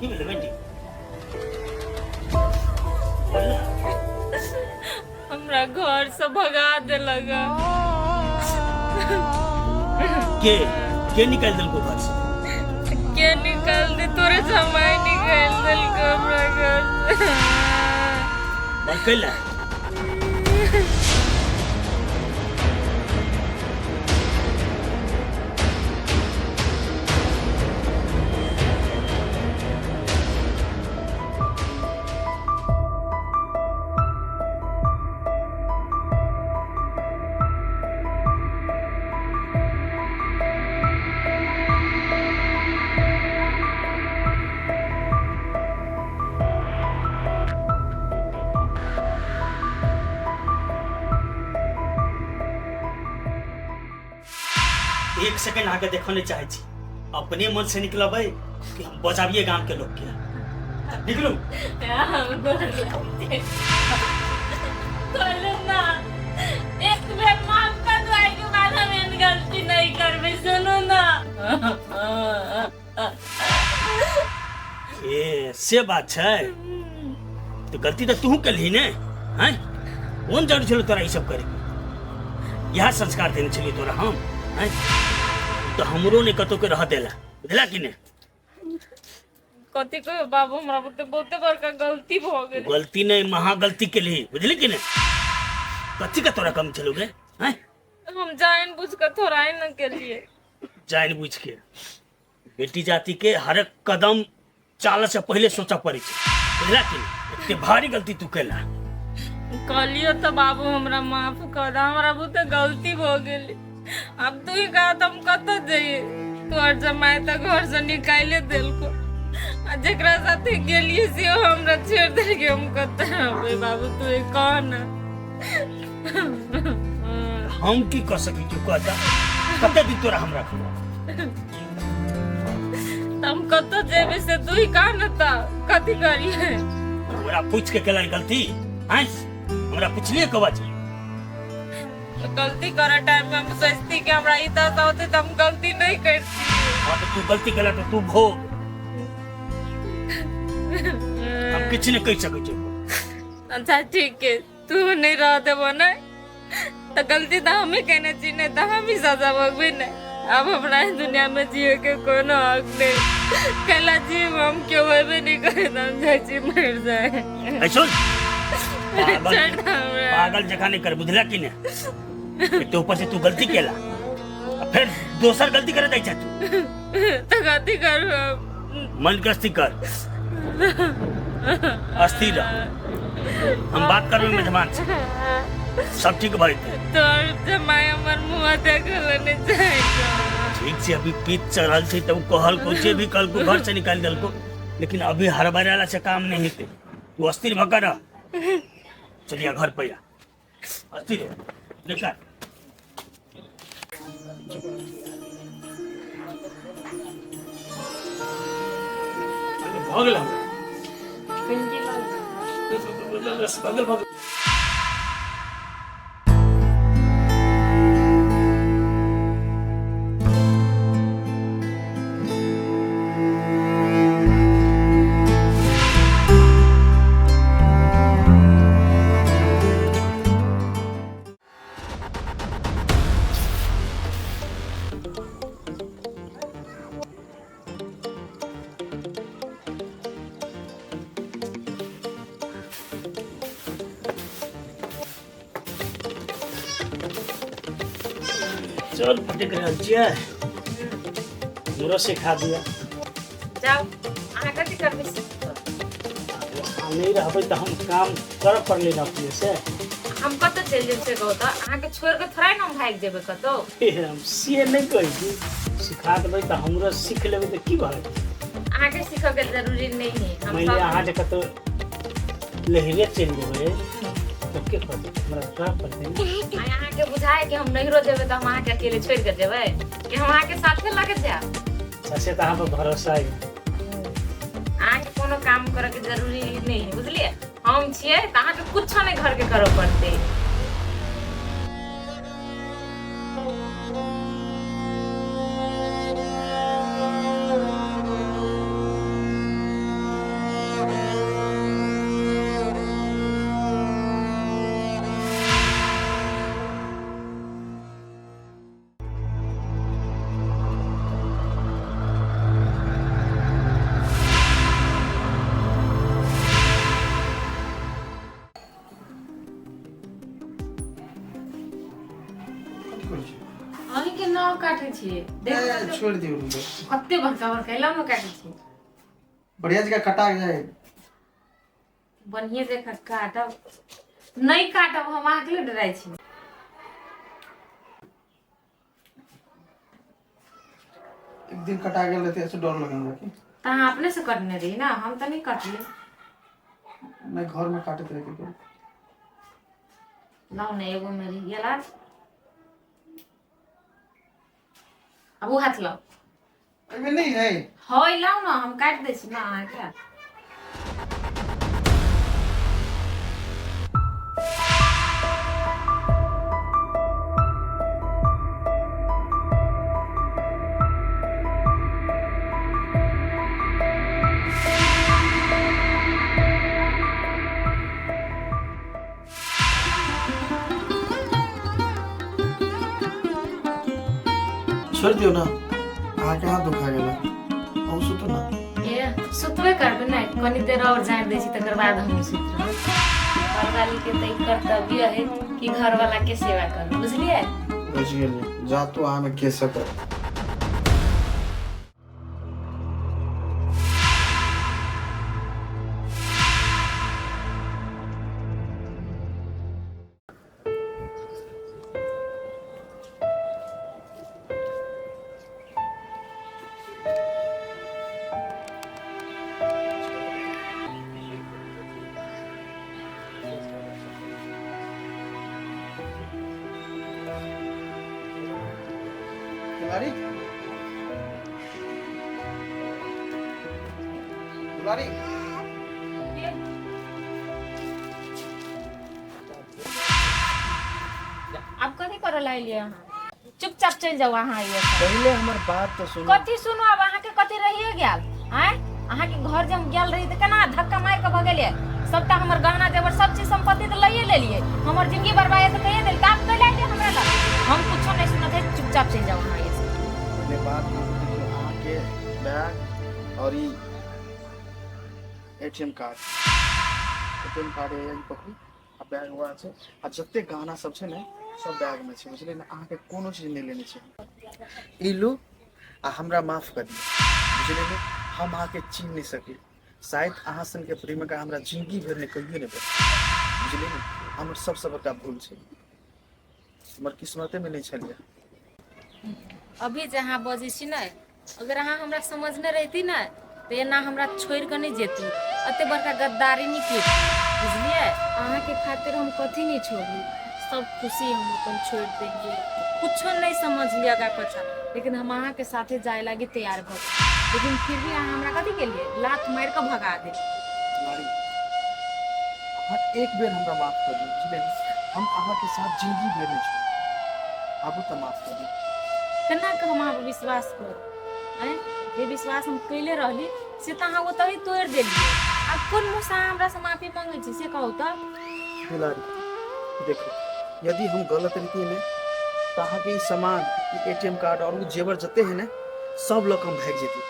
की भेल बेटी हमरा घर से भगा देलक। के निकाल दिल को घर से? के निकाल दे? तोरे जमाई निकाल दिल को हमरा घर से। बकला एक सेकंड आगे देखने चाहे छी, अपने मन से निकलबे कि हम बचाविए गांव के लोग के। निकलू एक बेर माफ कर दो, आई के बाद हम एहन गलती नहीं करबे। सुनो ना। ए से बात है, तो गलती तो तू कलही ने। हैं कौन जरूर चलो तोरा ये सब करे? यह संस्कार देने चलिए तोरा हम हैं? तो हमरो ने कतो के रह देला, बुझला कि ने? कथी को बाबू, हमरा बहुते बड़का गलती भ गेल। गलती नहीं, महा गलती के लिए, बुझली कि ने? कथी का तोरा कम चलोगे हैं? हम जान बुझ कर थोड़ा ही न के लिए। जान बुझ के बेटी जाति के हर एक कदम चाल से पहले सोचा पड़े छे, बुझला कि ने? इतने भारी गलती तू केला। कहलियो तो बाबू हमरा माफ कर दे, हमरा बहुते गलती भ गेल। अब तू ही कहा तुम कतो जाइए? तोहर जमाई त घर से निकाले देलको, आ जेकरा साथे गेलिए से हमरा छेड़ दे के हम कतो रहबे। बाबू तू ही कह ना। हम की कर सकी तू कहता? कते दिन तोरा हम रखबो? तुम कतो जेबे से तू ही कह ना। त कथी करिए? हमरा पूछ के केला गलती हैं? हमरा पूछलिए कब जी? गलती करे टाइम में हम सोचती कि हमरा इतना सा होते तो हम गलती नहीं करती। हाँ तो तू गलती केला तो तू भोग, हम किछ नहीं कह सके छे। अच्छा ठीक है, तू नहीं रह देबो ना तो गलती तो हमें कहना चाहिए, नहीं तो हम ही सजा भोगबे ना। अब हमरा इस दुनिया में जिए के कोनो हक नहीं। कला जी हम क्यों होबे नहीं करे तो हम जाची मर जाए। ऐसो पागल जगह नहीं कर, बुझला कि ने? तो ऊपर से तू गलती केला, फिर दोसर गलती करे दै तू। तो गलती कर, मन गस्ती कर, अस्थिर रह। हम बात करबे मेजबान से, सब ठीक भाई। तोर जमाई हमर मुंह देख लेने चाहिए। ठीक से अभी पीत चढ़ल थी तो कहल को जे भी कल को घर से निकाल दल को, लेकिन अभी हड़बड़ाला से काम नहीं होते। तू अस्थिर भगा रह। चलिए घर पे अस्थिर निकाल। भागल भागल। चल फटक रहल छियै, हमरो सिखा दिया। जाओ अहाँ कथी करबै? हम नहीं रहबै तो हम काम करब पड़ले ना अपने से। हम कतऽ चलि जेब से कहू तऽ? अहाँके छोड़ि कऽ थोड़ा ना हम भागि जेबै कतौ। हम से नहीं कहै छी, सिखा देबै तो हमरो सीख लेबै तो की भऽ जेतै? अहाँके सीखऽ के जरूरी नहीं है। हम मैंने अहाँ जे कतौ लहरे चलि जेबै तो के करतै? हमरा करब पड़तै। अहाँके बुझाए कि हम नहिरो जेबै तऽ हम अहाँके अकेले छोड़ि कऽ जेबै कि हम अहाँके साथे लऽ के जायब? ससे तो अहाँ पर भरोसा है। अहाँके कोनो काम करऽ के जरूरी नहीं है, बुझलिए? हम छियै तऽ अहाँके कुछो नहीं घर के करऽ पड़तै। काटे छिए देख छोड़ दियो कते बड़का बड़का लम काटे छिए बढ़िया जगह कटा जाए बढ़िया देख काटब नहीं काटब हम अहाँ के लिए डराई छी एक दिन कटा गेल रहते ऐसे डर लगे हमरा की त अहाँ अपने से कटने रही ना हम तो नहीं कटले मैं घर में काटते रह के लाओ ना एगो मेरी गेला अब वो हाथ लाओ अबे नहीं है होय लाओ ना हम काट दे छी ना अहाँ के छोड़ दियो ना अहाँ के हाथ दुखा गेला और सुतो ना ए सुतबे करबे ना कनी देर और जान दे छी तकर बाद हम सुत रहब घरवाली के त ई कर्तव्य है कि घर वाला के सेवा कर बुझलिए बुझ गेलिए जा तू आ में के सकर दुलारी दुलारी आप कथी करल आइलिए अहाँ चुपचाप चल जाओ अहाँ आइए पहले हमर बात तो सुनो कथी सुनो अब अहाँ के कथी रहिए गेल हैं अहाँ के घर जब गेल रही त केना धक्का मार के भगेलिए सबटा हमर गहना जेवर सब चीज संपत्ति त लइए लेलिए हमर जिंदगी बर्बाद त कहिए देल आप कह लाइए हमरा लग हम कुछो नहीं सुनत है चुपचाप चल जाओ अहाँ आइए पहले बात देखियो अहाँ के बैग और ई एटीएम कार्ड है ई पकड़ी आ बैग हुआ छै आ जते गहना सब छै ने सब बैग में छै बुझलिए ना अहाँ के कोनो चीज नहीं लेने छै ई लो आ हमरा माफ कर दियो बुझलिए ना हम अहाँ के चिन्ह नहीं सकी शायद अहाँ सन के प्रेम का हमरा जिंदगी भर में कहियो नहीं भेल बुझलिए ना हमर सबसे बड़का भूल छै हमर किस्मते में नहीं छलिए अभी जहाँ बजे छी ना अगर अहाँ हमरा समझने रहती ना तो एना हमरा छोड़ के नहीं जेती अते बड़का गद्दारी नहीं की बुझलिए अहाँ के खातिर हम कथी नहीं छोड़ी सब खुशी हम अपन छोड़ देंगे कुछ नहीं समझ लिया का पछा लेकिन हम अहाँ के साथे जाए लगे तैयार भ लेकिन फिर भी अहाँ हमरा कथी के लिए लात मार के भगा दे नारी अहाँ एक बेर हमरा माफ कर दियौ बुझलिए हम अहाँ के साथ जिंदगी भर नहीं छोड़ब आबू तो माफ कर दियौ केना के हम अहाँ पर विश्वास कर हैं ये विश्वास हम कैले रहली से त अहाँ ओतही तोड़ देलिए अब कोन मुँह से हमरा से माफी मांगे छी से कहू त दुलारी देखो यदि हम गलत रहती ने तो अहाँ के सामान एटीएम कार्ड और वो जेवर जते है ना सब लोग हम भाग जेती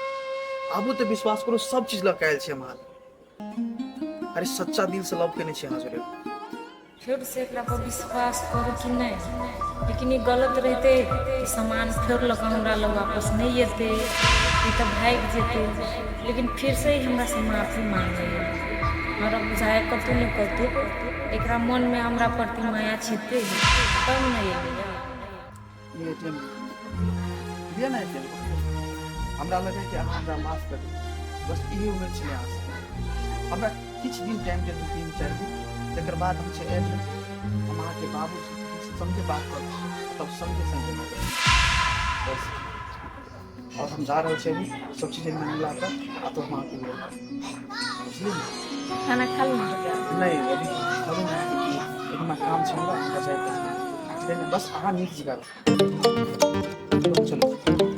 आबू तो विश्वास करो सब चीज लग आयल छै हमार अरे सच्चा दिल से लव केने छी अहाँ जरे फिर से एकरा पर विश्वास करू कि नहीं लेकिन ये गलत रहते तो सामान फिर लग हमरा लग वापस नहीं अते ये तो भाग जेते लेकिन फिर से ही हमरा से माफी मांगे हमरा बुझाए कतू नहीं कतू एकरा मन में हमरा प्रति माया छिते तब नहीं अइले ये एटीएम दिया ना एटीएम हमरा लगे कि अहाँ हमरा माफ कर दियौ बस इहे उम्मीद छलै अहाँ से हमरा किछ दिन टाइम दे 3-4 दिन तकर बाद हम छै आयल हम अहाँ के बाबू से समझे बात कर तब समझे बस और हम जा रहे छे अभी सब चीजें मिला कर आ तो हम आके बुझलिए खाना खा लो नहीं अभी इतना काम छै हमरा जाए बस अहाँ नीक जगह चलो